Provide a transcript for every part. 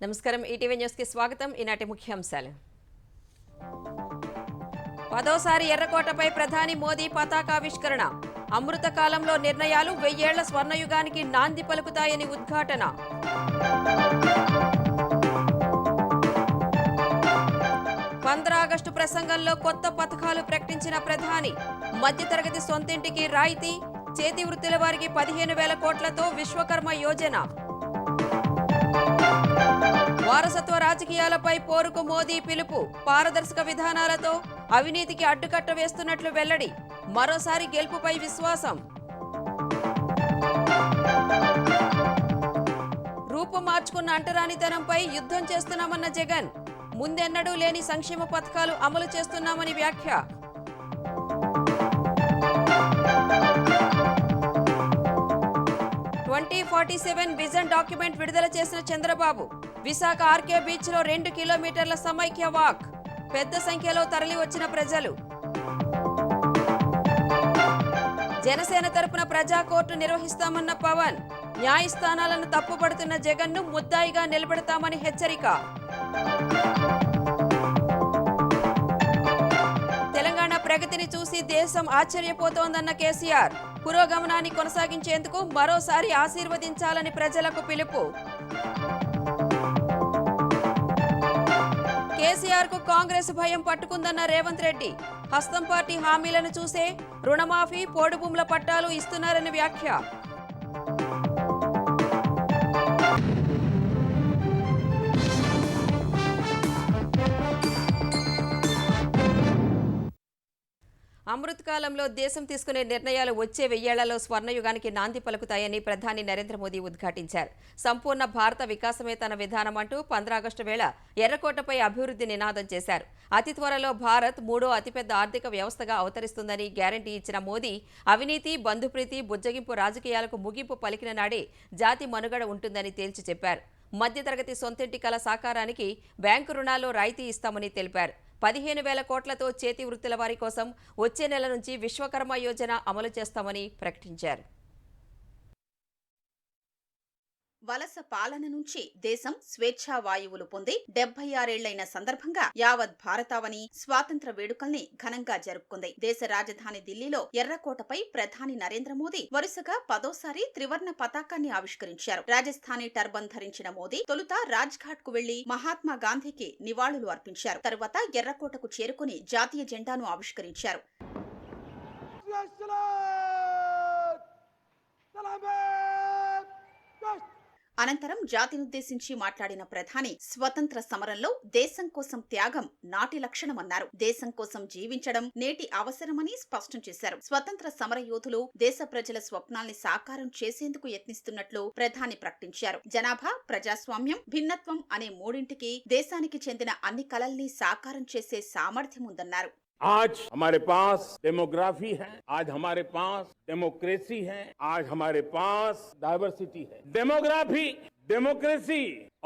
నమస్కారం ETV news కి స్వాగతం. ఈనాటి ముఖ్యాంశాలు. పదోసారి ఎర్రకోటపై ప్రధాని మోదీ పతాకావిష్కరణ. అమృత కాలంలో నిర్ణయాలు 1000 ఏళ్ల స్వర్ణయుగానికి నాంది పలుకుతాయని ఉద్ఘాటన. ఆగస్టు ప్రసంగంలో కొత్త పథకాలు ప్రకటించిన ప్రధాని. మధ్యతరగతి సొంతింటికి రాయితీ, చేతి వృత్తుల వారికి 15,000 కోట్లతో విశ్వకర్మ యోజన. వారసత్వ రాజకీయాలపై పోరుకు మోదీ పిలుపు. పారదర్శక విధానాలతో అవినీతికి అడ్డుకట్ట వేస్తున్నట్లు వెల్లడి. మరోసారి గెలుపుపై విశ్వాసం. రూపు మార్చుకున్న అంటరానితనంపై యుద్ధం చేస్తున్నామన్న జగన్. ముందెన్నడూ లేని సంక్షేమ పథకాలు అమలు చేస్తున్నామని వ్యాఖ్య. విజన్ డాక్యుమెంట్ విడుదల చేసిన చంద్రబాబు. విశాఖ ఆర్కే బీచ్ లో 2 కిలోమీటర్ల సమైక్య వాక్. పెద్ద సంఖ్యలో తరలి వచ్చిన ప్రజలు. జనసేన తరపున ప్రజా కోర్టు నిర్వహిస్తామన్న పవన్. న్యాయస్థానాలను తప్పుపడుతున్న జగన్ ను ముద్దాయిగా నిలబెడతామని హెచ్చరిక. తెలంగాణ ప్రగతిని చూసి దేశం ఆశ్చర్యపోతోందన్న కేసీఆర్. పురోగమనాన్ని కొనసాగించేందుకు మరోసారి ఆశీర్వదించాలని ప్రజలకు పిలుపు. కేసీఆర్ కు కాంగ్రెస్ భయం పట్టుకుందన్న రేవంత్ రెడ్డి. హస్తం పార్టీ హామీలను చూసే రుణమాఫీ, పోడు భూముల పట్టాలు ఇస్తున్నారని వ్యాఖ్య. అమృత్ కాలంలో దేశం తీసుకునే నిర్ణయాలు వచ్చే 1000 ఏళ్లలో స్వర్ణయుగానికి నాంది పలుకుతాయని ప్రధాని నరేంద్ర మోదీ ఉద్ఘాటించారు. సంపూర్ణ భారత వికాసమే తన విధానం అంటూ 15 ఆగస్టు వేళ ఎర్రకోటపై అభివృద్ధి నినాదం చేశారు. అతి త్వరలో భారత్ 3వ అతిపెద్ద ఆర్థిక వ్యవస్థగా అవతరిస్తుందని గ్యారంటీ ఇచ్చిన మోదీ అవినీతి, బంధుప్రీతి, బుజ్జగింపు రాజకీయాలకు ముగింపు పలికిన నాడే జాతి మనుగడ ఉంటుందని తేల్చి చెప్పారు. మధ్యతరగతి సొంతింటి కల సాకారానికి బ్యాంకు రుణాల్లో రాయితీ ఇస్తామని తెలిపారు. 15,000 కోట్లతో చేతి వృత్తుల వారి కోసం వచ్చే నెల నుంచి విశ్వకర్మ యోజన అమలు చేస్తామని ప్రకటించారు. వలస పాలన నుంచి దేశం స్వేచ్ఛా వాయువులు పొంది 76 ఏళ్లైన సందర్భంగా యావత్ భారతావని స్వాతంత్ర వేడుకల్ని ఘనంగా జరుపుకుంది. దేశ రాజధాని ఢిల్లీలో ఎర్రకోటపై ప్రధాని నరేంద్ర మోదీ వరుసగా 10వ త్రివర్ణ పతాకాన్ని ఆవిష్కరించారు. రాజస్థానీ టర్బన్ ధరించిన మోదీ తొలుత రాజ్ఘాట్ కు వెళ్లి మహాత్మా గాంధీకి నివాళులు అర్పించారు. తరువాత ఎర్రకోటకు చేరుకుని జాతీయ జెండాను ఆవిష్కరించారు. అనంతరం జాతినుద్దేశించి మాట్లాడిన ప్రధాని స్వతంత్ర సమరంలో దేశం కోసం త్యాగం నాటి లక్షణమన్నారు. దేశం కోసం జీవించడం నేటి అవసరమని స్పష్టం చేశారు. స్వతంత్ర సమర యోధులు దేశ ప్రజల స్వప్నాల్ని సాకారం చేసేందుకు యత్నిస్తున్నట్లు ప్రధాని ప్రకటించారు. జనాభా, ప్రజాస్వామ్యం, భిన్నత్వం అనే మూడింటికి దేశానికి చెందిన అన్ని కలల్ని సాకారం చేసే సామర్థ్యం ఉందన్నారు. आज हमारे पास डेमोग्राफी है, आज हमारे पास डेमोक्रेसी है, आज हमारे पास डाइवर्सिटी है। डेमोग्राफी, डेमोक्रेसी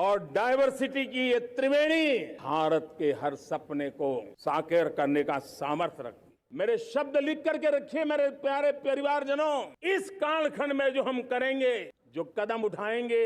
और डाइवर्सिटी की ये त्रिवेणी भारत के हर सपने को साकार करने का सामर्थ्य रखती है। मेरे शब्द लिख करके रखिए मेरे प्यारे परिवारजनों। इस कालखंड में जो हम करेंगे, जो कदम उठाएंगे,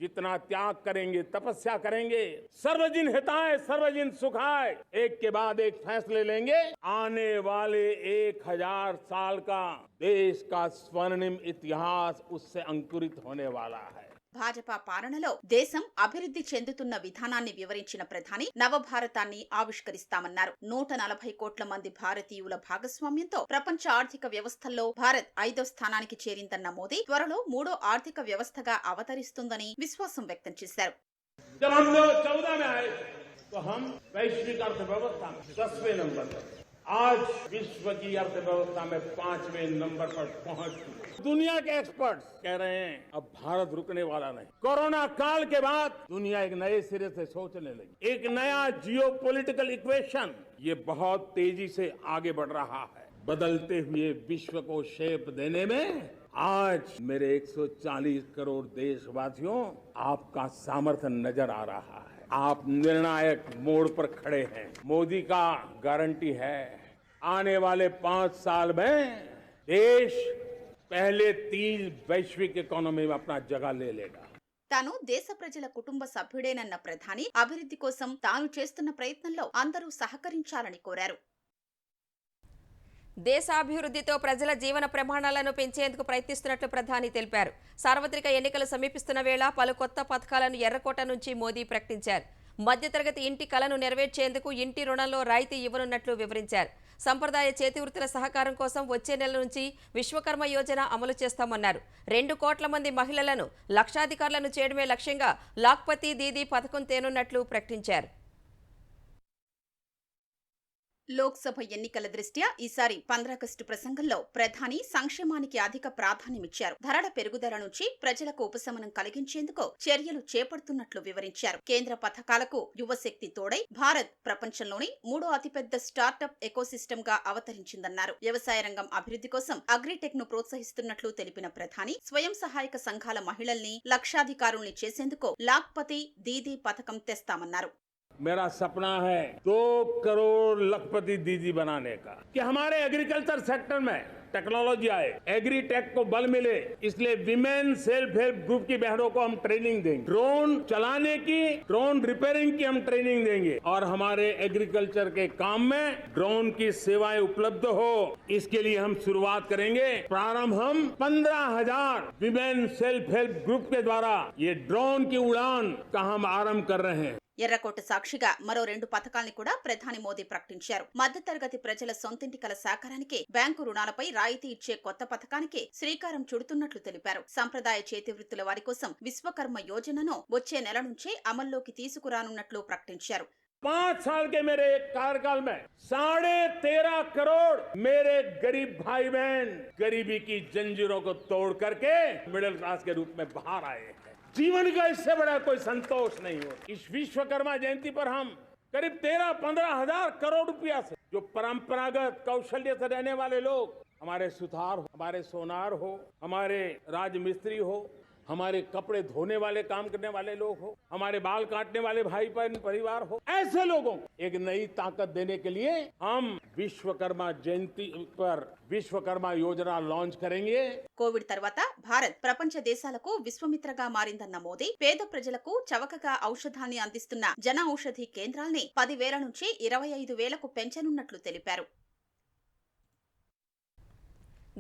जितना त्याग करेंगे, तपस्या करेंगे, सर्वजन हिताय सर्वजन सुखाय, एक के बाद एक फैसले लेंगे, आने वाले 1000 साल का देश का स्वर्णिम इतिहास उससे अंकुरित होने वाला है. భాజపా పాలనలో దేశం అభివృద్ధి చెందుతున్న విధానాన్ని వివరించిన ప్రధాని నవభారతాన్ని ఆవిష్కరిస్తామన్నారు. 140 కోట్ల మంది భారతీయుల భాగస్వామ్యంతో ప్రపంచ ఆర్థిక వ్యవస్థల్లో భారత్ 5వ స్థానానికి చేరిందన్న మోదీ త్వరలో 3వ ఆర్థిక వ్యవస్థగా అవతరిస్తుందని విశ్వాసం వ్యక్తం చేశారు. आज विश्व की अर्थव्यवस्था में 5वें नंबर पर पहुंच चुके. दुनिया के एक्सपर्ट्स कह रहे हैं अब भारत रुकने वाला नहीं. कोरोना काल के बाद दुनिया एक नए सिरे से सोचने लगी. एक नया जियोपॉलिटिकल इक्वेशन ये बहुत तेजी से आगे बढ़ रहा है. बदलते हुए विश्व को शेप देने में आज मेरे 140 करोड़ देशवासियों आपका सामर्थ्य नजर आ रहा है. आप निर्णायक मोड़ पर खड़े हैं. मोदी का गारंटी है आने वाले 5 साल में देश पहले 3 वैश्विक इकोनॉमी में अपना जगह ले लेगा. తాను దేశ ప్రజల కుటుంబ సభ్యుడేనన్న ప్రధాని అభివృద్ధి కోసం తాను చేస్తున్న ప్రయత్నంలో అందరూ సహకరించాలని కోరారు. దేశాభివృద్ధితో ప్రజల జీవన ప్రమాణాలను పెంచేందుకు ప్రయత్నిస్తున్నట్లు ప్రధాని తెలిపారు. సార్వత్రిక ఎన్నికలు సమీపిస్తున్న వేళ పలు కొత్త పథకాలను ఎర్రకోట నుంచి మోదీ ప్రకటించారు. మధ్యతరగతి ఇంటి కలను నెరవేర్చేందుకు ఇంటి రుణంలో రాయితీ ఇవ్వనున్నట్లు వివరించారు. సంప్రదాయ చేతివృత్తుల సహకారం కోసం వచ్చే నెల నుంచి విశ్వకర్మ యోజన అమలు చేస్తామన్నారు. 2 కోట్ల మంది మహిళలను లక్షాధికారులను చేయడమే లక్ష్యంగా లాఖ్పతి దీదీ పథకం తేనున్నట్లు ప్రకటించారు. లోక్సభ ఎన్నికల దృష్ట్యా ఈసారి 15 ఆగస్టు ప్రసంగంలో ప్రధాని సంక్షేమానికి అధిక ప్రాధాన్యమిచ్చారు. ధరల పెరుగుదల నుంచి ప్రజలకు ఉపశమనం కలిగించేందుకు చర్యలు చేపడుతున్నట్లు వివరించారు. కేంద్ర పథకాలకు యువశక్తి తోడై భారత్ ప్రపంచంలోని 3వ అతిపెద్ద స్టార్టప్ ఎకోసిస్టమ్ గా అవతరించిందన్నారు. వ్యవసాయ రంగం అభివృద్ధి కోసం అగ్రిటెక్ ను ప్రోత్సహిస్తున్నట్లు తెలిపిన ప్రధాని స్వయం సహాయక సంఘాల మహిళల్ని లక్షాధికారుల్ని చేసేందుకు లాఖ్పతి దీదీ పథకం తెస్తామన్నారు. मेरा सपना है 2 करोड़ लखपति दीदी बनाने का, कि हमारे एग्रीकल्चर सेक्टर में टेक्नोलॉजी आए, एग्रीटेक को बल मिले। इसलिए विमेन सेल्फ हेल्प ग्रुप की बहनों को हम ट्रेनिंग देंगे, ड्रोन चलाने की, ड्रोन रिपेयरिंग की हम ट्रेनिंग देंगे और हमारे एग्रीकल्चर के काम में ड्रोन की सेवाएं उपलब्ध हो, इसके लिए हम शुरुआत करेंगे। प्रारंभ हम 15,000 विमेन सेल्फ हेल्प ग्रुप के द्वारा ये ड्रोन की उड़ान का हम आरंभ कर रहे हैं. ఎర్రకోట సాక్షిగా మరో 2 పథకాల్ని కూడా ప్రధాని మోదీ ప్రకటించారు. మధ్యతరగతి ప్రజల సొంతింటి కల సాకారానికి బ్యాంకు రుణాలపై రాయితీ ఇచ్చే కొత్త పథకానికి శ్రీకారం చుడుతున్నట్లు తెలిపారు. సంప్రదాయ చేతివృత్తుల వారి కోసం విశ్వకర్మ యోజనను వచ్చే నెల నుంచే అమల్లోకి తీసుకురానున్నట్లు ప్రకటించారు. 5 साल के मेरे कार्यकाल में 13.5 करोड़ मेरे गरीब भाई बहन गरीबी की जंजीरों को तोड़ करके मिडिल क्लास के रूप में बाहर आए हैं. जीवन का इससे बड़ा कोई संतोष नहीं हो. इस विश्वकर्मा जयंती पर हम करीब 13-15 हजार करोड़ रुपया से जो परंपरागत कौशल्य से रहने वाले लोग, हमारे सुथार हो, हमारे सोनार हो, हमारे राजमिस्त्री हो, हमारे कपड़े धोने वाले काम करने वाले लोग हो, हमारे बाल काटने वाले भाई बहन परिवार हो, ऐसे लोगों को एक नई ताकत देने के लिए हम विश्वकर्मा जयंती पर విశ్వకర్మ యోజన లాంచ్ కरेंगे. కోవిడ్ తర్వాత భారత్ ప్రపంచ దేశాలకు విశ్వమిత్రగా మారిందన్న మోదీ పేద ప్రజలకు చవకగా ఔషధాన్ని అందిస్తున్న జన ఔషధి కేంద్రాల్ని 10,000 నుంచి 25,000కు పెంచనున్నట్లు తెలిపారు.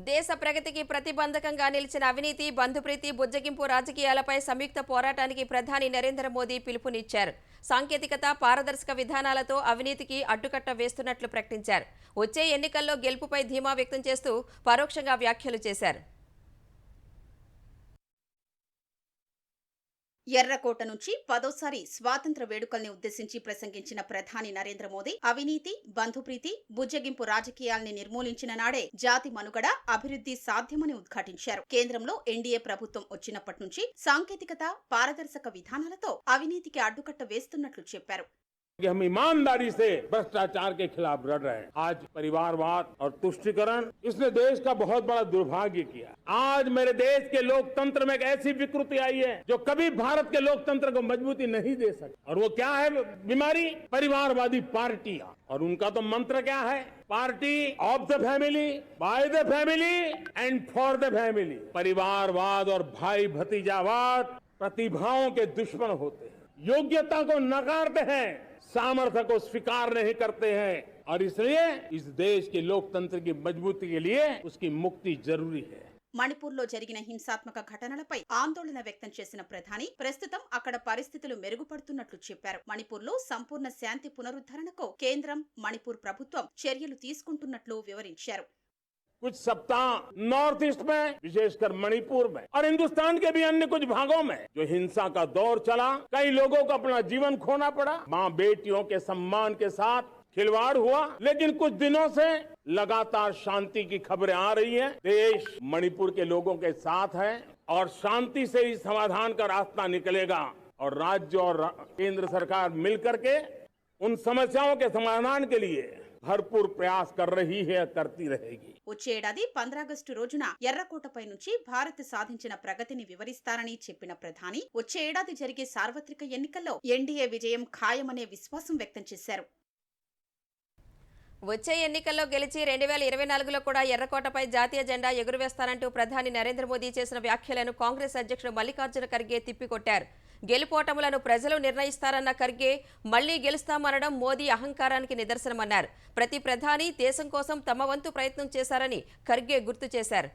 దేశ ప్రగతికి ప్రతిబంధకంగా నిలిచిన అవినీతి, బంధుప్రీతి, బుజ్జగింపు రాజకీయాలపై సంయుక్త పోరాటానికి ప్రధాని నరేంద్ర మోదీ పిలుపునిచ్చారు. సాంకేతికత, పారదర్శక విధానాలతో అవినీతికి అడ్డుకట్ట వేస్తున్నట్లు ప్రకటించారు. వచ్చే ఎన్నికల్లో గెలుపుపై ధీమా వ్యక్తం చేస్తూ పరోక్షంగా వ్యాఖ్యలు చేశారు. ఎర్రకోట నుంచి 10వ స్వాతంత్ర వేడుకల్ని ఉద్దేశించి ప్రసంగించిన ప్రధాని నరేంద్ర మోదీ అవినీతి, బంధుప్రీతి, బుజ్జగింపు రాజకీయాల్ని నిర్మూలించిన నాడే జాతి మనుగడ, అభివృద్ధి సాధ్యమని ఉద్ఘాటించారు. కేంద్రంలో ఎన్డీఏ ప్రభుత్వం వచ్చినప్పటి నుంచి సాంకేతికత, పారదర్శక విధానాలతో అవినీతికి అడ్డుకట్ట వేస్తున్నట్లు చెప్పారు. कि हम ईमानदारी से भ्रष्टाचार के खिलाफ लड़ रहे हैं. आज परिवारवाद और तुष्टीकरण, इसने देश का बहुत बड़ा दुर्भाग्य किया. आज मेरे देश के लोकतंत्र में एक ऐसी विकृति आई है जो कभी भारत के लोकतंत्र को मजबूती नहीं दे सकती. और वो क्या है बीमारी? परिवारवादी पार्टियां. और उनका तो मंत्र क्या है? Party of the family, by the family and for the family. परिवारवाद और भाई भतीजावाद प्रतिभाओं के दुश्मन होते हैं, योग्यता को नकारते हैं, सामर्थ्य को स्वीकार नहीं करते हैं. और इसलिए इस देश के लोकतंत्र की मजबूती के लिए उसकी मुक्ति जरूरी है. మణిపూర్లో జరిగిన హింసాత్మక ఘటనలపై ఆందోళన వ్యక్తం చేసిన ప్రధాని ప్రస్తుతం అక్కడ పరిస్థితులు మెరుగుపడుతున్నట్లు చెప్పారు. మణిపూర్లో సంపూర్ణ శాంతి పునరుద్ధరణకు కేంద్రం, మణిపూర్ ప్రభుత్వం చర్యలు తీసుకుంటున్నట్లు వివరించారు. कुछ सप्ताह नॉर्थ ईस्ट में, विशेषकर मणिपुर में और हिंदुस्तान के भी अन्य कुछ भागों में जो हिंसा का दौर चला, कई लोगों को अपना जीवन खोना पड़ा. मां बेटियों के सम्मान के साथ खिलवाड़ हुआ. लेकिन कुछ दिनों से लगातार शांति की खबरें आ रही हैं. देश मणिपुर के लोगों के साथ है और शांति से इस समाधान का रास्ता निकलेगा. और राज्य और केंद्र सरकार मिलकर के उन समस्याओं के समाधान के लिए भरपूर प्रयास कर रही है, करती रहेगी. వచ్చే ఏడాది 15 ఆగస్టు రోజున ఎర్రకోటపై నుంచి భారత్ సాధించిన ప్రగతిని వివరిస్తారని చెప్పిన ప్రధాని వచ్చే ఏడాది జరిగే సార్వత్రిక ఎన్నికల్లో ఎన్డీఏ విజయం ఖాయమనే విశ్వాసం వ్యక్తం చేశారు. వచ్చే ఎన్నికల్లో గెలిచి 2024లో కూడా ఎర్రకోటపై జాతీయ జెండా ఎగురవేస్తానంటూ ప్రధాని నరేంద్ర మోదీ చేసిన వ్యాఖ్యలను కాంగ్రెస్ అధ్యక్షుడు మల్లికార్జున ఖర్గే తిప్పికొట్టారు. గెలుపోటములను ప్రజలు నిర్ణయిస్తారన్న ఖర్గే మళ్లీ గెలుస్తామనడం మోదీ అహంకారానికి నిదర్శనమన్నారు. ప్రతి ప్రధాని దేశం కోసం తమ వంతు ప్రయత్నం చేశారని ఖర్గే గుర్తు చేశారు.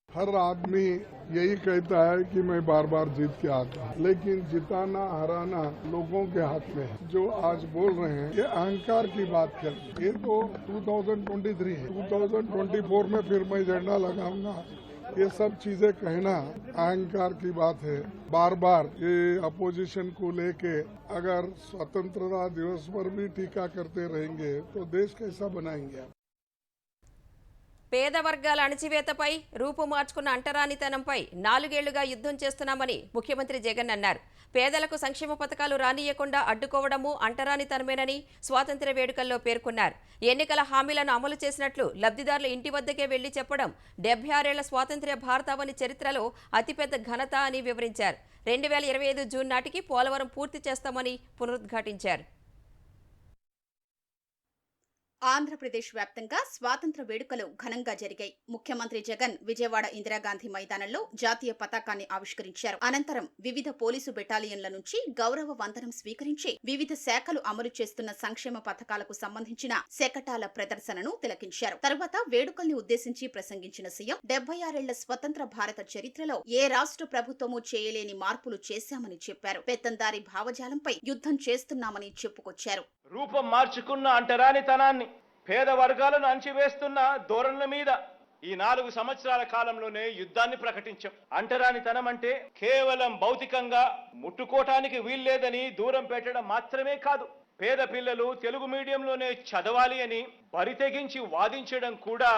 हर आदमी यही कहता है कि मैं बार बार जीत के आता हूँ, लेकिन जिताना हराना लोगों के हाथ में है. जो आज बोल रहे हैं ये अहंकार की बात कर रहे हैं. ये तो 2023 है. 2024 में फिर मैं झंडा लगाऊंगा. ये सब चीजें कहना अहंकार की बात है. बार बार ये अपोजिशन को लेके अगर स्वतंत्रता दिवस पर भी टीका करते रहेंगे तो देश कैसा बनाएंगे. పేద వర్గాల అణచివేతపై రూపు మార్చుకున్న అంటరానితనంపై 4 ఏళ్లుగా యుద్ధం చేస్తున్నామని ముఖ్యమంత్రి జగన్ అన్నారు. పేదలకు సంక్షేమ పథకాలు రానియకుండా అడ్డుకోవడము అంటరానితనమేనని స్వాతంత్ర్య వేడుకల్లో పేర్కొన్నారు. ఎన్నికల హామీలను అమలు చేసినట్లు లబ్ధిదారుల ఇంటి వద్దకే వెళ్లి చెప్పడం 76 ఏళ్ల స్వాతంత్ర్య భారతావని చరిత్రలో అతిపెద్ద ఘనత అని వివరించారు. 2025 జూన్ నాటికి పోలవరం పూర్తి చేస్తామని పునరుద్ఘాటించారు. ఆంధ్రప్రదేశ్ వ్యాప్తంగా స్వాతంత్ర వేడుకలు ఘనంగా జరిగాయి. ముఖ్యమంత్రి జగన్ విజయవాడ ఇందిరాగాంధీ మైదానంలో జాతీయ పతాకాన్ని ఆవిష్కరించారు. అనంతరం వివిధ పోలీసు బెటాలియన్ల నుంచి గౌరవ వందనం స్వీకరించి వివిధ శాఖలు అమలు చేస్తున్న సంక్షేమ పథకాలకు సంబంధించిన శకటాల ప్రదర్శనను తిలకించారు. తర్వాత వేడుకల్ని ఉద్దేశించి ప్రసంగించిన సీఎం 76 ఏళ్ల స్వతంత్ర భారత చరిత్రలో ఏ రాష్ట్ర ప్రభుత్వమూ చేయలేని మార్పులు చేశామని చెప్పారు. పెత్తందారి భావజాలంపై యుద్ధం చేస్తున్నామని చెప్పుకొచ్చారు. రూపం మార్చుకున్న అంటరానితనాన్ని, పేద వర్గాలను అణచివేస్తున్న ధోరణుల మీద ఈ 4 సంవత్సరాల కాలంలోనే యుద్ధాన్ని ప్రకటించాం. అంటరానితనం అంటే కేవలం భౌతికంగా ముట్టుకోవటానికి వీల్లేదని దూరం పెట్టడం మాత్రమే కాదు, పేద పిల్లలు తెలుగు మీడియంలోనే చదవాలి అని బరితెగించి వాదించడం కూడా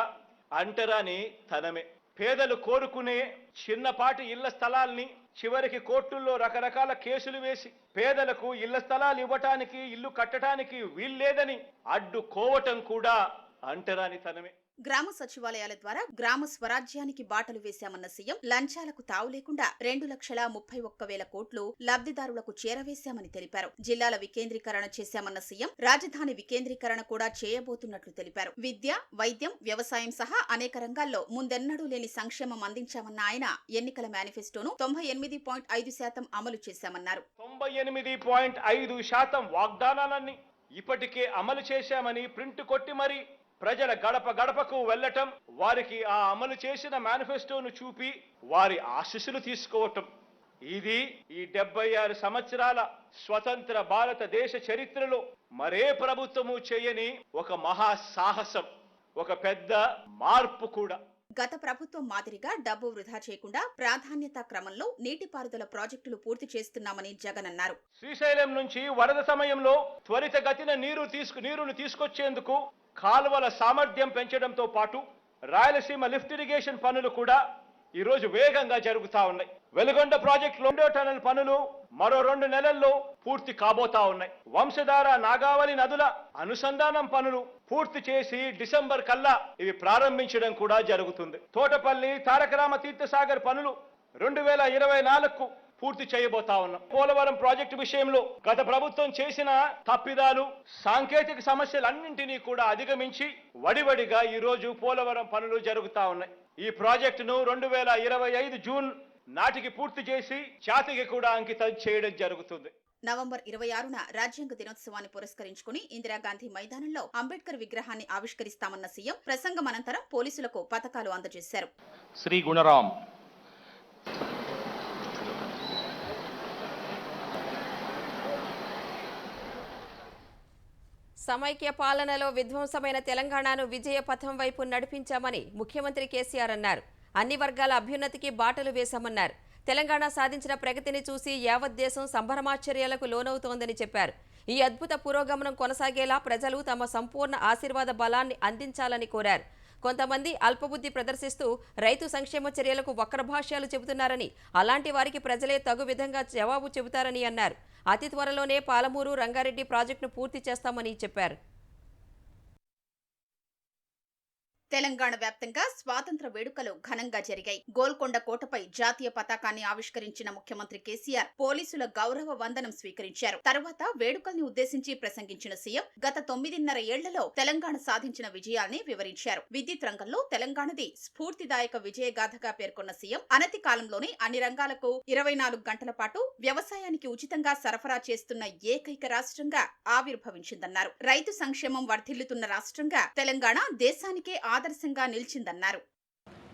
అంటరాని తనమే. పేదలు కోరుకునే చిన్నపాటి ఇళ్ల స్థలాల్ని చివరికి కోర్టుల్లో రకరకాల కేసులు వేసి పేదలకు ఇళ్ల స్థలాలు ఇవ్వటానికి, ఇల్లు కట్టడానికి వీల్లేదని అడ్డుకోవటం కూడా అంటరానితనమే. గ్రామ సచివాలయాల ద్వారా గ్రామ స్వరాజ్యానికి బాటలు వేశామన్న సీఎం లంచాలకు తావు లేకుండా 2,31,000 కోట్లు లబ్ధిదారులకు చేరవేశామని తెలిపారు. జిల్లాల వికేంద్రీకరణ చేశామన్న సీఎం రాజధాని వికేంద్రీకరణ కూడా చేయబోతున్నట్లు తెలిపారు. విద్య, వైద్యం, వ్యవసాయం సహా అనేక రంగాల్లో ముందెన్నడూ లేని సంక్షేమం అందించామన్న ఆయన ఎన్నికల మేనిఫెస్టోను 98.5% అమలు చేశామన్నారు. 98.5% వాగ్దానాలన్నీ ఇప్పటికే అమలు చేశామని ప్రింట్ కొట్టి మరి ప్రజల గడప గడపకు వెళ్లటం, వారికి ఆ అమలు చేసిన మేనిఫెస్టోను చూపి వారి ఆశీస్సులు తీసుకోవటం, ఇది ఈ 76 సంవత్సరాల స్వతంత్ర భారతదేశ చరిత్రలో మరే ప్రభుత్వము చేయని ఒక మహా సాహసం, ఒక పెద్ద మార్పు కూడా. గత ప్రభుత్వం మాదిరిగా డబ్బు వృధా చేయకుండా ప్రాధాన్యతా క్రమంలో నీటిపారుదల ప్రాజెక్టులు పూర్తి చేస్తున్నామని జగన్ అన్నారు. శ్రీశైలం నుంచి వరద సమయంలో త్వరితగతిన నీరును తీసుకొచ్చేందుకు కాలువల సామర్థ్యం పెంచడంతో పాటు రాయలసీమ లిఫ్ట్ ఇరిగేషన్ పనులు కూడా ఈ రోజు వేగంగా జరుగుతా ఉన్నాయి. వెలుగొండ ప్రాజెక్టు 2వ టనల్ పనులు మరో 2 నెలల్లో పూర్తి కాబోతా ఉన్నాయి. వంశధార, నాగావళి నదుల అనుసంధానం పనులు పూర్తి చేసి డిసెంబర్ కల్లా ఇవి ప్రారంభించడం కూడా జరుగుతుంది. తోటపల్లి, తారకరామ తీర్థసాగర్ పనులు 2024కు పూర్తి చేయబోతా ఉన్నాం. పోలవరం ప్రాజెక్టు విషయంలో గత ప్రభుత్వం చేసిన తప్పిదాలు, సాంకేతిక సమస్యలన్నింటినీ కూడా అధిగమించి వడివడిగా ఈ రోజు పోలవరం పనులు జరుగుతా ఉన్నాయి. ఈ ప్రాజెక్టును 2025 జూన్ నాటికి పూర్తి చేసి జాతికి కూడా అంకితం చేయడం జరుగుతుంది. నవంబర్ 26న రాజ్యాంగ దినోత్సవాన్ని పురస్కరించుకుని ఇందిరాగాంధీ మైదానంలో అంబేద్కర్ విగ్రహాన్ని ఆవిష్కరిస్తామన్న సీఎం ప్రసంగం అనంతరం పోలీసులకు పతకాలు అందజేశారు. శ్రీ గుణరాం సమైక్య పాలనలో విధ్వంసమైన తెలంగాణను విజయ పథం వైపు నడిపించామని ముఖ్యమంత్రి కేసీఆర్ అన్నారు. అన్ని వర్గాల అభ్యున్నతికి బాటలు వేశామన్నారు. తెలంగాణ సాధించిన ప్రగతిని చూసి యావత్ దేశం సంభ్రమాశ్చర్యాలకు లోనవుతోందని చెప్పారు. ఈ అద్భుత పురోగమనం కొనసాగేలా ప్రజలు తమ సంపూర్ణ ఆశీర్వాద బలాన్ని అందించాలని కోరారు. కొంతమంది అల్పబుద్ధి ప్రదర్శిస్తూ రైతు సంక్షేమ చర్యలకు వక్రభాష్యాలు చెబుతున్నారని, అలాంటి వారికి ప్రజలే తగు విధంగా జవాబు చెబుతారని అన్నారు. అతి త్వరలోనే పాలమూరు, రంగారెడ్డి ప్రాజెక్టును పూర్తి చేస్తామని చెప్పారు. తెలంగాణ వ్యాప్తంగా స్వాతంత్ర వేడుకలు ఘనంగా జరిగాయి. గోల్కొండ కోటపై జాతీయ పతాకాన్ని ఆవిష్కరించిన ముఖ్యమంత్రి కేసీఆర్ పోలీసుల గౌరవ వందనం స్వీకరించారు. తర్వాత వేడుకల్ని ఉద్దేశించి ప్రసంగించిన సీఎం గత 9.5 ఏళ్లలో తెలంగాణ సాధించిన విజయాల్ని వివరించారు. విద్యుత్ రంగంలో తెలంగాణది స్ఫూర్తిదాయక విజయగాథగా పేర్కొన్న సీఎం అనతి కాలంలోనే అన్ని రంగాలకు 24 గంటల పాటు వ్యవసాయానికి ఉచితంగా సరఫరా చేస్తున్న ఏకైక రాష్ట్రంగా ఆవిర్భవించిందన్నారు. రైతు సంక్షేమం వర్ధిల్లుతున్న రాష్ట్రంగా తెలంగాణ దేశానికే ఆదర్శంగా నిలిచిందన్నారు.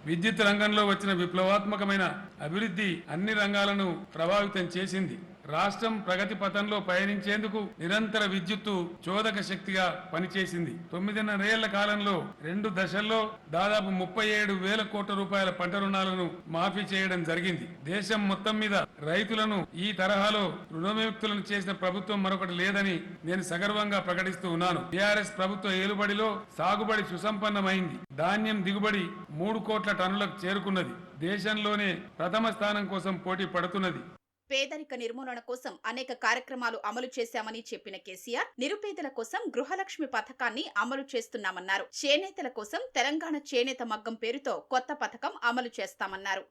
విద్యుత్ రంగంలో వచ్చిన విప్లవాత్మకమైన అభివృద్ధి అన్ని రంగాలను ప్రభావితం చేసింది. రాష్ట్రం ప్రగతి పథంలో పయనించేందుకు నిరంతర విద్యుత్తు చోదక శక్తిగా పనిచేసింది. 9.5 ఏళ్ల కాలంలో 2 దశల్లో దాదాపు 37,000 కోట్ల రూపాయల పంట రుణాలను మాఫీ చేయడం జరిగింది. దేశం మొత్తం మీద రైతులను ఈ తరహాలో రుణవిముక్తులను చేసిన ప్రభుత్వం మరొకటి లేదని నేను సగర్వంగా ప్రకటిస్తూ ఉన్నాను. టీఆర్ఎస్ ప్రభుత్వ ఏలుబడిలో సాగుబడి సుసంపన్నమైంది. ధాన్యం దిగుబడి 3 కోట్ల టన్నులకు చేరుకున్నది. దేశంలోనే ప్రథమ స్థానం కోసం పోటీ పడుతున్నది. పేదరిక నిర్మూలన కోసం అనేక కార్యక్రమాలు అమలు చేశామని చెప్పిన కేసీఆర్ నిరుపేదల కోసం గృహలక్ష్మి పథకాన్ని అమలు చేస్తున్నామన్నారు. చేనేతల కోసం తెలంగాణ చేనేత మగ్గం పేరుతో కొత్త పథకం అమలు చేస్తామన్నారు.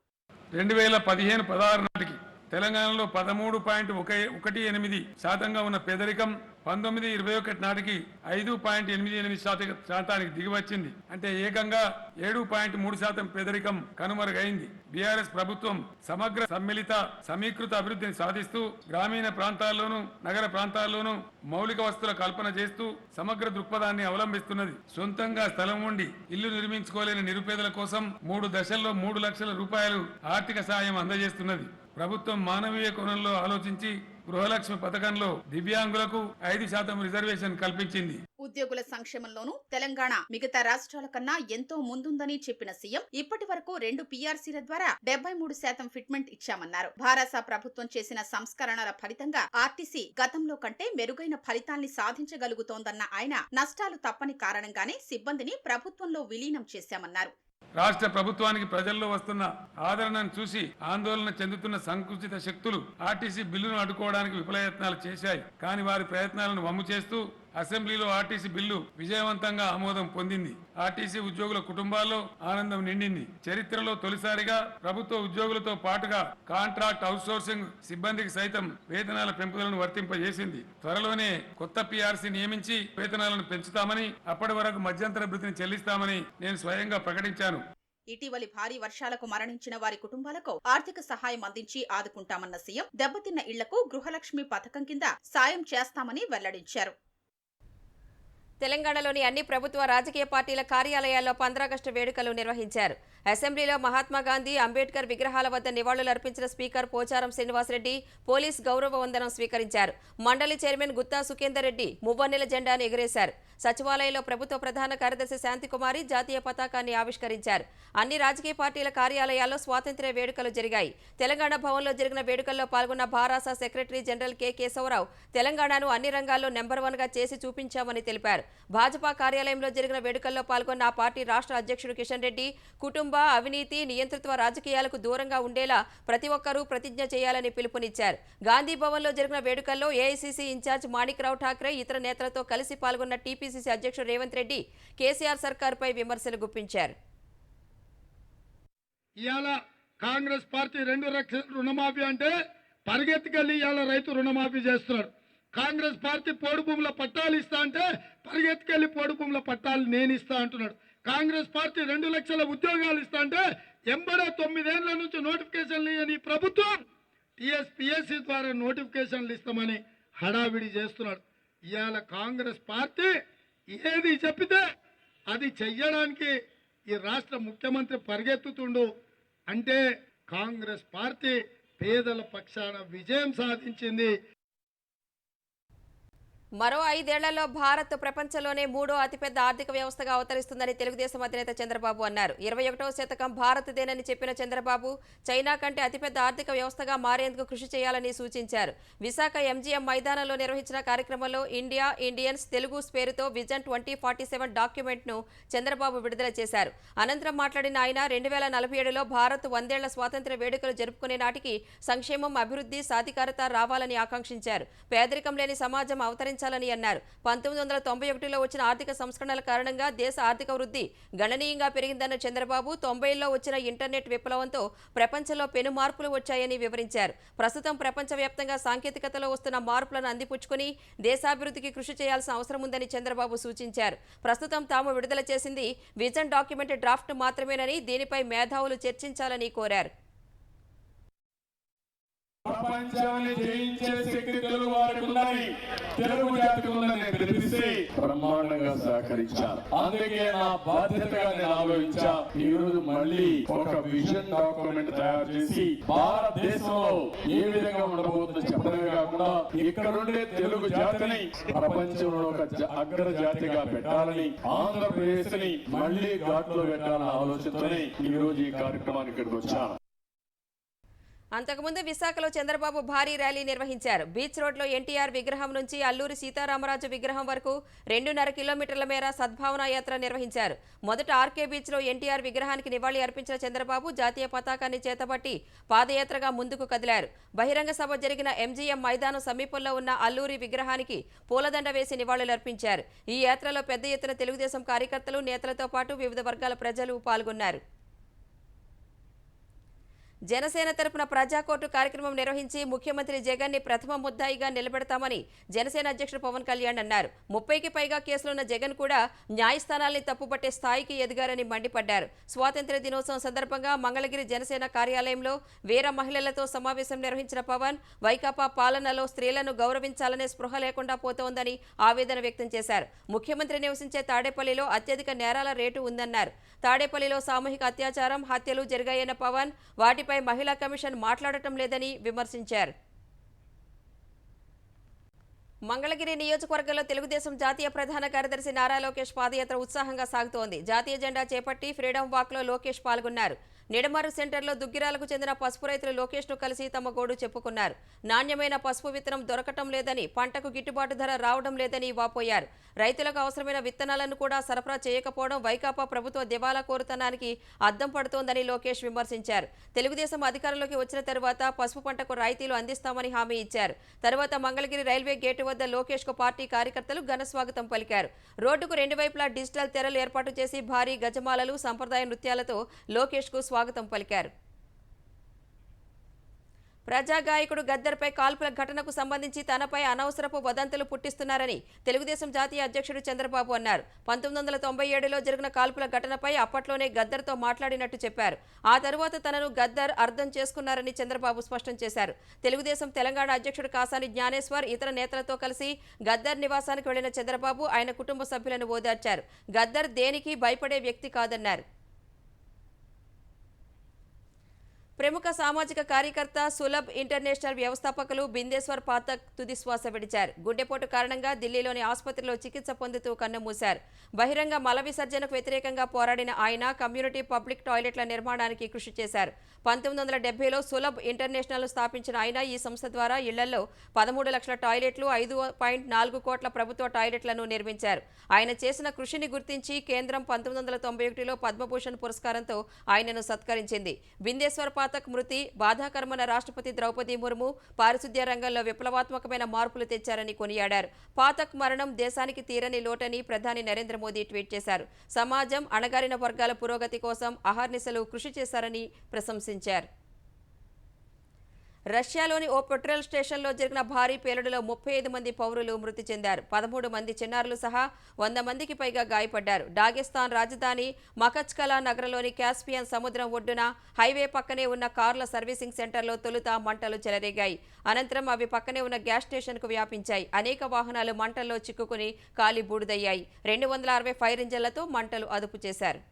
2015-16 నాటికి తెలంగాణలో 13.18% ఉన్న పేదరికం 1921 నాటికి 5.88% దిగివచ్చింది. అంటే ఏకంగా 7.3% పేదరికం కనుమరుగైంది. బీఆర్ఎస్ ప్రభుత్వం సమగ్ర సమ్మిళిత సమీకృత అభివృద్ధిని సాధిస్తూ గ్రామీణ ప్రాంతాల్లోనూ నగర ప్రాంతాల్లోనూ మౌలిక వస్తువుల కల్పన చేస్తూ సమగ్ర దృక్పథాన్ని అవలంబిస్తున్నది. సొంతంగా స్థలం ఉండి ఇల్లు నిర్మించుకోలేని నిరుపేదల కోసం 3 దశల్లో 3 లక్షల రూపాయలు ఆర్థిక సాయం అందజేస్తున్నది. ప్రభుత్వం మానవీయ కోణంలో ఆలోచించి గృహలక్ష్మి పథకంలో దివ్యాంగులకు 5% రిజర్వేషన్ కల్పించింది. ఉద్యోగుల సంక్షేమంలోనూ తెలంగాణ మిగతా రాష్ట్రాల కన్నా ఎంతో ముందుందని చెప్పిన సీఎం ఇప్పటి వరకు 2 పీఆర్సీల ద్వారా 73% ఫిట్మెంట్ ఇచ్చామన్నారు. భారత ప్రభుత్వం చేసిన సంస్కరణల ఫలితంగా ఆర్టీసీ గతంలో కంటే మెరుగైన ఫలితాల్ని సాధించగలుగుతోందన్న ఆయన నష్టాలు తప్పని కారణంగానే సిబ్బందిని ప్రభుత్వంలో విలీనం చేశామన్నారు. రాష్ట్ర ప్రభుత్వానికి ప్రజల్లో వస్తున్న ఆదరణను చూసి ఆందోళన చెందుతున్న సంకుచిత శక్తులు ఆర్టీసీ బిల్లును అడ్డుకోవడానికి విఫలయత్నాలు చేశాయి. కానీ వారి ప్రయత్నాలను వమ్ము చేస్తూ అసెంబ్లీలో ఆర్టీసీ బిల్లు విజయవంతంగా ఆమోదం పొందింది. ఆర్టీసీ ఉద్యోగుల కుటుంబాల్లో ఆనందం నిండింది. చరిత్రలో తొలిసారిగా ప్రభుత్వ ఉద్యోగులతో పాటుగా కాంట్రాక్ట్ అవుట్సోర్సింగ్ సిబ్బందికి సైతం వేతనాల పెంపుదలను వర్తింపజేసింది. త్వరలోనే కొత్త పీఆర్సీ నియమించి వేతనాలను పెంచుతామని, అప్పటి వరకు మధ్యంతర భృతిని చెల్లిస్తామని నేను స్వయంగా ప్రకటించాను. ఇటీవలి భారీ వర్షాలకు మరణించిన వారి కుటుంబాలకు ఆర్థిక సహాయం అందించి ఆదుకుంటామన్న సీఎం దెబ్బతిన్న ఇళ్లకు గృహలక్ష్మి పథకం కింద సాయం చేస్తామని వెల్లడించారు. తెలంగాణలోని అన్ని ప్రభుత్వ రాజకీయ పార్టీల కార్యాలయాల్లో 15 ఆగస్టు వేడుకలు నిర్వహించారు. అసెంబ్లీలో మహాత్మా గాంధీ, అంబేద్కర్ విగ్రహాల వద్ద నివాళులర్పించిన స్పీకర్ పోచారం శ్రీనివాసరెడ్డి పోలీస్ గౌరవ వందనం స్వీకరించారు. మండలి చైర్మన్ గుత్తా సుఖేందర్ రెడ్డి మువ్వన్నెల జెండాను ఎగురేశారు. సచివాలయంలో ప్రభుత్వ ప్రధాన కార్యదర్శి శాంతికుమారి జాతీయ పతాకాన్ని ఆవిష్కరించారు. అన్ని రాజకీయ పార్టీల కార్యాలయాల్లో స్వాతంత్ర్య వేడుకలు జరిగాయి. తెలంగాణ భవన్లో జరిగిన వేడుకల్లో పాల్గొన్న Bharasa secretary general K Keshavarao తెలంగాణను అన్ని రంగాల్లో నెంబర్ 1గా చేసి చూపించామని తెలిపారు. భాజపా కార్యాలయంలో జరిగిన వేడుకల్లో పాల్గొన్న ఆ పార్టీ రాష్ట్ర అధ్యక్షుడు కిషన్ రెడ్డి కుటుంబ అవినీతి నియంతృత్వ రాజకీయాలకు దూరంగా ఉండేలా ప్రతి ఒక్కరూ ప్రతిజ్ఞ చేయాలని పిలుపునిచ్చారు. గాంధీ భవన్లో జరిగిన వేడుకల్లో ఏఐసీసీ ఇన్ఛార్జ్ మాణిక్రావు ఠాక్రే ఇతర నేతలతో కలిసి పాల్గొన్న టీపీసీసీ అధ్యక్షుడు రేవంత్ రెడ్డి కేసీఆర్ సర్కార్పై విమర్శలు గుప్పించారు. ఇవాళ కాంగ్రెస్ పార్టీ 2 లక్షల రుణమాఫీ అంటే పరిగెత్తుకెళ్ళి ఇవాళ రైతు రుణమాఫీ చేస్తున్నాడు. కాంగ్రెస్ పార్టీ పోడు భూముల పట్టాలు ఇస్తా అంటే పరిగెత్తుకెళ్ళి పోడు భూముల పట్టాలు నేను ఇస్తా అంటున్నాడు. కాంగ్రెస్ పార్టీ 2 లక్షల ఉద్యోగాలు ఇస్తా అంటే ఎంబడే 9 ఏళ్ల నుంచి నోటిఫికేషన్లు ఇవ్వని ప్రభుత్వం టీఎస్పీఎస్సీ ద్వారా నోటిఫికేషన్లు ఇస్తామని హడావిడి చేస్తున్నాడు. ఇవాళ కాంగ్రెస్ పార్టీ ఏది చెప్పితే అది చెయ్యడానికి ఈ రాష్ట్ర ముఖ్యమంత్రి పరిగెత్తుతుండు. అంటే కాంగ్రెస్ పార్టీ పేదల పక్షాన విజయం సాధించింది. మరో 5 ఏళ్లలో భారత్ ప్రపంచంలోనే 3వ అతిపెద్ద ఆర్థిక వ్యవస్థగా అవతరిస్తుందని తెలుగుదేశం అధినేత చంద్రబాబు అన్నారు. 21వ శతకం భారత్దేనని చెప్పిన చంద్రబాబు చైనా కంటే అతిపెద్ద ఆర్థిక వ్యవస్థగా మారేందుకు కృషి చేయాలని సూచించారు. విశాఖ ఎంజీఎం మైదానంలో నిర్వహించిన కార్యక్రమంలో ఇండియా ఇండియన్స్ తెలుగు పేరుతో విజన్ 2047 డాక్యుమెంట్ను చంద్రబాబు విడుదల చేశారు. అనంతరం మాట్లాడిన ఆయన 2047లో భారత్ 100 ఏళ్ల స్వాతంత్ర్య వేడుకలు జరుపుకునే నాటికి సంక్షేమం, అభివృద్ధి, సాధికారత రావాలని ఆకాంక్షించారు. పేదరికం లేని సమాజం అవతరించి కొనసాగించాలని అన్నారు. 1991లో వచ్చిన ఆర్థిక సంస్కరణల కారణంగా దేశ ఆర్థిక వృద్ధి గణనీయంగా పెరిగిందన్న చంద్రబాబు 90ల్లో వచ్చిన ఇంటర్నెట్ విప్లవంతో ప్రపంచంలో పెను మార్పులు వచ్చాయని వివరించారు. ప్రస్తుతం ప్రపంచవ్యాప్తంగా సాంకేతికతలో వస్తున్న మార్పులను అందిపుచ్చుకుని దేశాభివృద్ధికి కృషి చేయాల్సిన అవసరం ఉందని చంద్రబాబు సూచించారు. ప్రస్తుతం తాము విడుదల చేసింది విజన్ డాక్యుమెంట్ డ్రాఫ్ట్ మాత్రమేనని దీనిపై మేధావులు చర్చించాలని కోరారు. ప్రపంచాన్ని జయించే శక్తి తెలుగు వారికి ఉందని, తెలుగు జాతికి ఉందని తెలిపిస్తే బ్రహ్మాండంగా సహకరించారు. అందుకే నా బాధ్యతగా నేను ఆలోచించా. ఈ రోజు మళ్ళీ ఒక విజన్ డాక్యుమెంట్ తయారు చేసి భారతదేశంలో ఏ విధంగా ఉండబోతుందో చెప్పడమే కాకుండా ఇక్కడ ఉండే తెలుగు జాతిని ప్రపంచంలో ఒక అగ్ర జాతిగా పెట్టాలని, ఆంధ్రప్రదేశ్ ని మళ్ళీ ఘాట్లో పెట్టాలన్న ఆలోచనతోనే ఈ రోజు ఈ కార్యక్రమానికి ఇక్కడికి వచ్చాను. అంతకుముందు విశాఖలో చంద్రబాబు భారీ ర్యాలీ నిర్వహించారు. బీచ్ రోడ్లో ఎన్టీఆర్ విగ్రహం నుంచి అల్లూరి సీతారామరాజు విగ్రహం వరకు 2.5 కిలోమీటర్ల మేర సద్భావన యాత్ర నిర్వహించారు. మొదట ఆర్కే బీచ్లో ఎన్టీఆర్ విగ్రహానికి నివాళి అర్పించిన చంద్రబాబు జాతీయ పతాకాన్ని చేతబట్టి పాదయాత్రగా ముందుకు కదిలారు. బహిరంగ సభ జరిగిన ఎంజీఎం మైదానం సమీపంలో ఉన్న అల్లూరి విగ్రహానికి పూలదండ వేసి నివాళులర్పించారు. ఈ యాత్రలో పెద్ద ఎత్తున తెలుగుదేశం కార్యకర్తలు, నేతలతో పాటు వివిధ వర్గాల ప్రజలు పాల్గొన్నారు. జనసేన తరపున ప్రజాకోర్టు కార్యక్రమం నిర్వహించి ముఖ్యమంత్రి జగన్ ని ప్రథమ ముద్దాయిగా నిలబెడతామని జనసేన అధ్యక్షుడు పవన్ కళ్యాణ్ అన్నారు. 30కి పైగా కేసులున్న జగన్ కూడా న్యాయస్థానాల్ని తప్పుపట్టే స్థాయికి ఎదిగారని మండిపడ్డారు. స్వాతంత్ర్య దినోత్సవం సందర్భంగా మంగళగిరి జనసేన కార్యాలయంలో వీర మహిళలతో సమావేశం నిర్వహించిన పవన్ వైకాపా పాలనలో స్త్రీలను గౌరవించాలనే స్పృహ లేకుండా పోతోందని ఆవేదన వ్యక్తం చేశారు. ముఖ్యమంత్రి నివసించే తాడేపల్లిలో అత్యధిక నేరాల రేటు ఉందన్నారు. తాడేపల్లిలో సామూహిక అత్యాచారం, హత్యలు జరిగాయన్న పవన్ వాటిపై మహిళా కమిషన్ మాట్లాడటం లేదని విమర్శించారు. మంగళగిరి నియోజకవర్గంలో తెలుగుదేశం జాతీయ ప్రధాన కార్యదర్శి నారా లోకేష్ పాదయాత్ర ఉత్సాహంగా సాగుతోంది. జాతీయ జెండా చేపట్టి ఫ్రీడమ్ వాక్లో లోకేష్ పాల్గొన్నారు. నిడమరు సెంటర్లో దుగ్గిరాలకు చెందిన పసుపు రైతులు లోకేష్ను కలిసి తమ గోడు చెప్పుకున్నారు. నాణ్యమైన పసుపు విత్తనం దొరకటం లేదని, పంటకు గిట్టుబాటు ధర రావడం లేదని వాపోయారు. రైతులకు అవసరమైన విత్తనాలను కూడా సరఫరా చేయకపోవడం వైకాపా ప్రభుత్వ దివాలా కోరుతనానికి అద్దం పడుతోందని లోకేష్ విమర్శించారు. తెలుగుదేశం అధికారంలోకి వచ్చిన తరువాత పసుపు పంటకు రాయితీలు అందిస్తామని హామీ ఇచ్చారు. తరువాత మంగళగిరి రైల్వే గేటు వద్ద లోకేష్ కు పార్టీ కార్యకర్తలు ఘన స్వాగతం పలికారు. రోడ్డుకు రెండు వైపులా డిజిటల్ తెరలు ఏర్పాటు చేసి భారీ గజమాలలు, సంప్రదాయ నృత్యాలతో లోకేష్ కు స్వాగతం పలికారు. ప్రజా గాయకుడు గద్దర్పై కాల్పుల ఘటనకు సంబంధించి తనపై అనవసరపు వదంతులు పుట్టిస్తున్నారని తెలుగుదేశం జాతీయ అధ్యక్షుడు చంద్రబాబు అన్నారు. 1997లో జరిగిన కాల్పుల ఘటనపై అప్పట్లోనే గద్దర్తో మాట్లాడినట్టు చెప్పారు. ఆ తరువాత తనను గద్దర్ అర్థం చేసుకున్నారని చంద్రబాబు స్పష్టం చేశారు. తెలుగుదేశం తెలంగాణ అధ్యక్షుడు కాసాని జ్ఞానేశ్వర్ ఇతర నేతలతో కలిసి గద్దర్ నివాసానికి వెళ్లిన చంద్రబాబు ఆయన కుటుంబ సభ్యులను ఓదార్చారు. గద్దర్ దేనికి భయపడే వ్యక్తి కాదన్నారు. ప్రముఖ సామాజిక కార్యకర్త సులభ్ ఇంటర్నేషనల్ వ్యవస్థాపకులు బిందేశ్వర్ పాఠక్ తుదిశ్వాస విడిచారు. గుండెపోటు కారణంగా ఢిల్లీలోని ఆసుపత్రిలో చికిత్స పొందుతూ కన్నుమూశారు. బహిరంగ మల విసర్జనకు వ్యతిరేకంగా పోరాడిన ఆయన కమ్యూనిటీ పబ్లిక్ టాయిలెట్ల నిర్మాణానికి కృషి చేశారు. 1970లో సులభ్ ఇంటర్నేషనల్ స్థాపించిన ఆయన ఈ సంస్థ ద్వారా ఇళ్లలో 13 లక్షల టాయిలెట్లు, 5.4 కోట్ల ప్రభుత్వ టాయిలెట్లను నిర్మించారు. ఆయన చేసిన కృషిని గుర్తించి కేంద్రం 1991లో పద్మభూషణ్ పురస్కారంతో ఆయనను సత్కరించింది. బిందేశ్వర్ పాఠక్ మృతి బాధాకరమైన రాష్ట్రపతి ద్రౌపది ముర్ము పారిశుద్ధ్య రంగంలో విప్లవాత్మకమైన మార్పులు తెచ్చారని కొనియాడారు. పాఠక్ మరణం దేశానికి తీరని లోటని ప్రధాని నరేంద్ర మోదీ ట్వీట్ చేశారు. సమాజం, అణగారిన వర్గాల పురోగతి కోసం అహర్నిశలు కృషి చేశారని ప్రశంసించారు. రష్యాలోని ఓ పెట్రోల్ స్టేషన్లో జరిగిన భారీ పేలుడులో 35 మంది పౌరులు మృతి చెందారు. 13 మంది చిన్నారులు సహా 100 మందికి పైగా గాయపడ్డారు. డాగెస్తాన్ రాజధాని మఖచ్కలా నగరంలోని కాస్పియన్ సముద్రం ఒడ్డున హైవే పక్కనే ఉన్న కార్ల సర్వీసింగ్ సెంటర్లో తొలుత మంటలు చెలరేగాయి. అనంతరం అవి పక్కనే ఉన్న గ్యాస్ స్టేషన్కు వ్యాపించాయి. అనేక వాహనాలు మంటల్లో చిక్కుకుని కాలి బూడిదయ్యాయి. 260 ఫైర్ ఇంజన్లతో మంటలు అదుపు చేశారు.